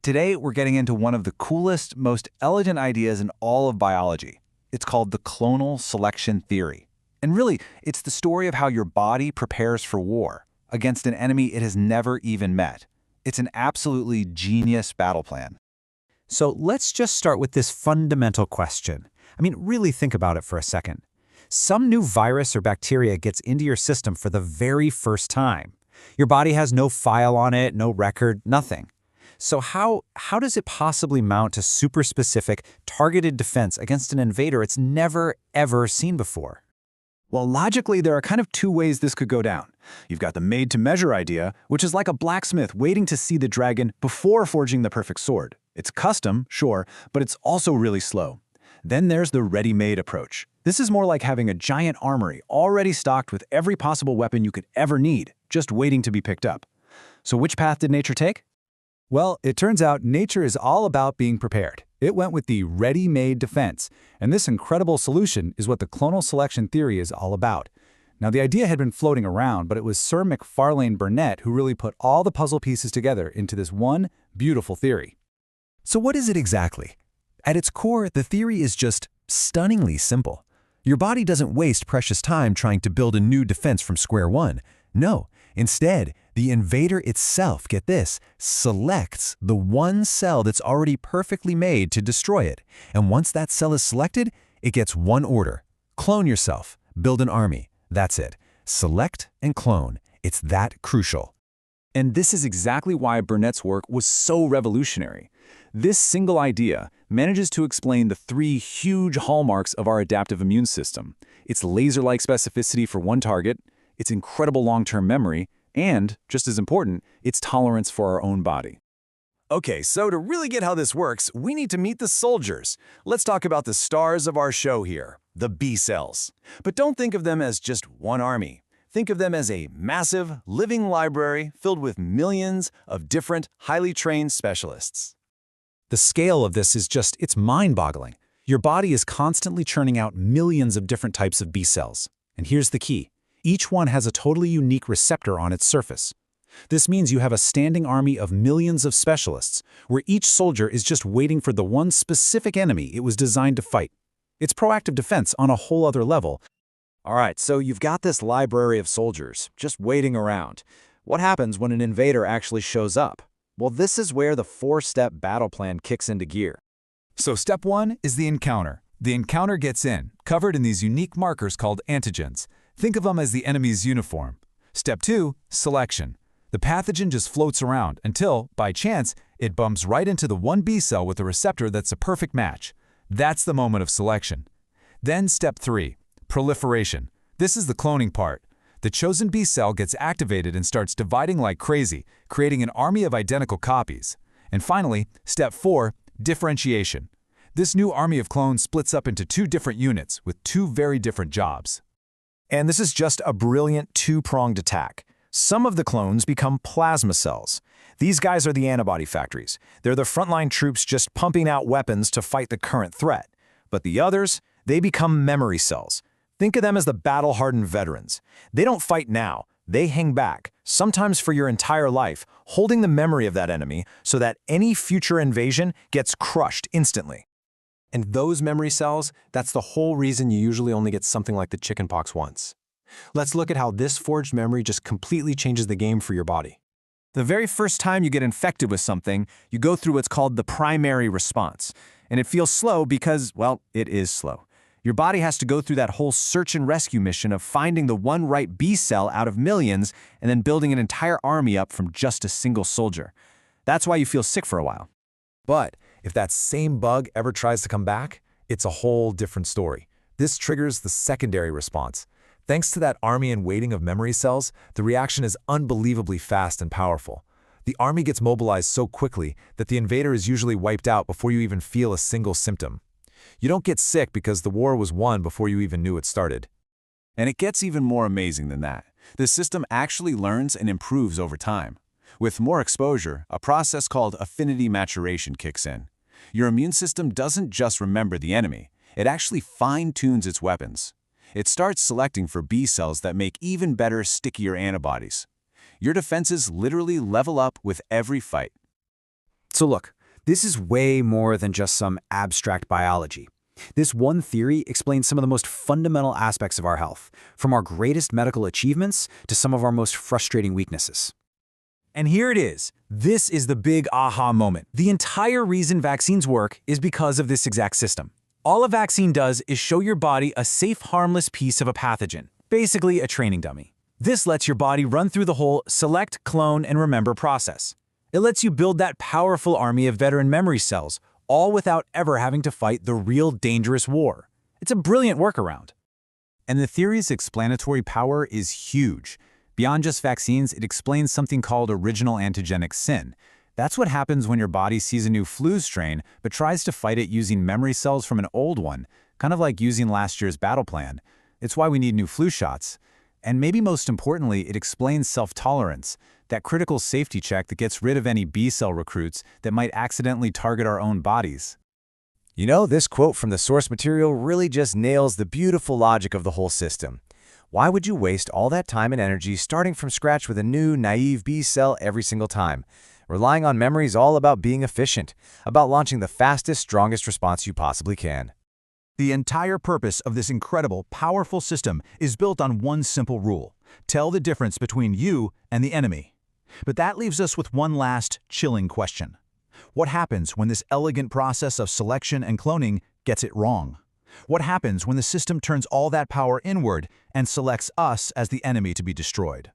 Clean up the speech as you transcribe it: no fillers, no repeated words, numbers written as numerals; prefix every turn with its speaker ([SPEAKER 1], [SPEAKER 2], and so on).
[SPEAKER 1] Today, we're getting into one of the coolest, most elegant ideas in all of biology. It's called the clonal selection theory. And really, it's the story of how your body prepares for war against an enemy it has never even met. It's an absolutely genius battle plan.
[SPEAKER 2] So let's just start with this fundamental question. Really think about it for a second. Some new virus or bacteria gets into your system for the very first time. Your body has no file on it, no record, nothing. So how does it possibly mount a super specific, targeted defense against an invader it's never, ever seen before?
[SPEAKER 1] Well, logically, there are kind of two ways this could go down. You've got the made-to-measure idea, which is like a blacksmith waiting to see the dragon before forging the perfect sword. It's custom, sure, but it's also really slow. Then there's the ready-made approach. This is more like having a giant armory already stocked with every possible weapon you could ever need, just waiting to be picked up. So which path did nature take?
[SPEAKER 3] Well, it turns out nature is all about being prepared. It went with the ready-made defense, and this incredible solution is what the clonal selection theory is all about. Now, the idea had been floating around, but it was Sir MacFarlane Burnet who really put all the puzzle pieces together into this one beautiful theory.
[SPEAKER 4] So what is it exactly? At its core, the theory is just stunningly simple. Your body doesn't waste precious time trying to build a new defense from square one. No, instead, the invader itself, get this, selects the one cell that's already perfectly made to destroy it. And once that cell is selected, it gets one order. Clone yourself. Build an army. That's it. Select and clone. It's that crucial.
[SPEAKER 1] And this is exactly why Burnet's work was so revolutionary. This single idea manages to explain the three huge hallmarks of our adaptive immune system. Its laser-like specificity for one target, its incredible long-term memory, and, just as important, its tolerance for our own body.
[SPEAKER 5] Okay, so to really get how this works, we need to meet the soldiers. Let's talk about the stars of our show here, the B cells. But don't think of them as just one army. Think of them as a massive, living library filled with millions of different, highly trained specialists.
[SPEAKER 2] The scale of this is it's mind-boggling. Your body is constantly churning out millions of different types of B cells. And here's the key. Each one has a totally unique receptor on its surface. This means you have a standing army of millions of specialists, where each soldier is just waiting for the one specific enemy it was designed to fight. It's proactive defense on a whole other level.
[SPEAKER 5] All right, so you've got this library of soldiers just waiting around. What happens when an invader actually shows up? Well, this is where the four-step battle plan kicks into gear.
[SPEAKER 3] So step one is the encounter. The encounter gets in, covered in these unique markers called antigens. Think of them as the enemy's uniform. Step two, selection. The pathogen just floats around until, by chance, it bumps right into the one B cell with a receptor that's a perfect match. That's the moment of selection. Then step three, proliferation. This is the cloning part. The chosen B cell gets activated and starts dividing like crazy, creating an army of identical copies. And finally, step four, differentiation. This new army of clones splits up into two different units with two very different jobs.
[SPEAKER 5] And this is just a brilliant two-pronged attack. Some of the clones become plasma cells. These guys are the antibody factories. They're the frontline troops just pumping out weapons to fight the current threat. But the others, they become memory cells. Think of them as the battle-hardened veterans. They don't fight now. They hang back, sometimes for your entire life, holding the memory of that enemy so that any future invasion gets crushed instantly. And those memory cells, that's the whole reason you usually only get something like the chickenpox once. Let's look at how this forged memory just completely changes the game for your body. The very first time you get infected with something, you go through what's called the primary response. And it feels slow because, well, it is slow. Your body has to go through that whole search and rescue mission of finding the one right B cell out of millions and then building an entire army up from just a single soldier. That's why you feel sick for a while.
[SPEAKER 4] But if that same bug ever tries to come back, it's a whole different story. This triggers the secondary response. Thanks to that army in waiting of memory cells, the reaction is unbelievably fast and powerful. The army gets mobilized so quickly that the invader is usually wiped out before you even feel a single symptom. You don't get sick because the war was won before you even knew it started.
[SPEAKER 1] And it gets even more amazing than that. The system actually learns and improves over time. With more exposure, a process called affinity maturation kicks in. Your immune system doesn't just remember the enemy, it actually fine-tunes its weapons. It starts selecting for B cells that make even better, stickier antibodies. Your defenses literally level up with every fight. So look, this is way more than just some abstract biology. This one theory explains some of the most fundamental aspects of our health, from our greatest medical achievements to some of our most frustrating weaknesses. And here it is. This is the big aha moment. The entire reason vaccines work is because of this exact system. All a vaccine does is show your body a safe, harmless piece of a pathogen, basically a training dummy. This lets your body run through the whole select, clone, and remember process. It lets you build that powerful army of veteran memory cells, all without ever having to fight the real dangerous war. It's a brilliant workaround.
[SPEAKER 2] And the theory's explanatory power is huge. Beyond just vaccines, it explains something called original antigenic sin. That's what happens when your body sees a new flu strain but tries to fight it using memory cells from an old one, kind of like using last year's battle plan. It's why we need new flu shots. And maybe most importantly, it explains self-tolerance, that critical safety check that gets rid of any B-cell recruits that might accidentally target our own bodies.
[SPEAKER 4] You know, this quote from the source material really just nails the beautiful logic of the whole system. Why would you waste all that time and energy starting from scratch with a new, naive B-cell every single time? Relying on memory is all about being efficient, about launching the fastest, strongest response you possibly can.
[SPEAKER 3] The entire purpose of this incredible, powerful system is built on one simple rule: tell the difference between you and the enemy. But that leaves us with one last, chilling question. What happens when this elegant process of selection and cloning gets it wrong? What happens when the system turns all that power inward and selects us as the enemy to be destroyed?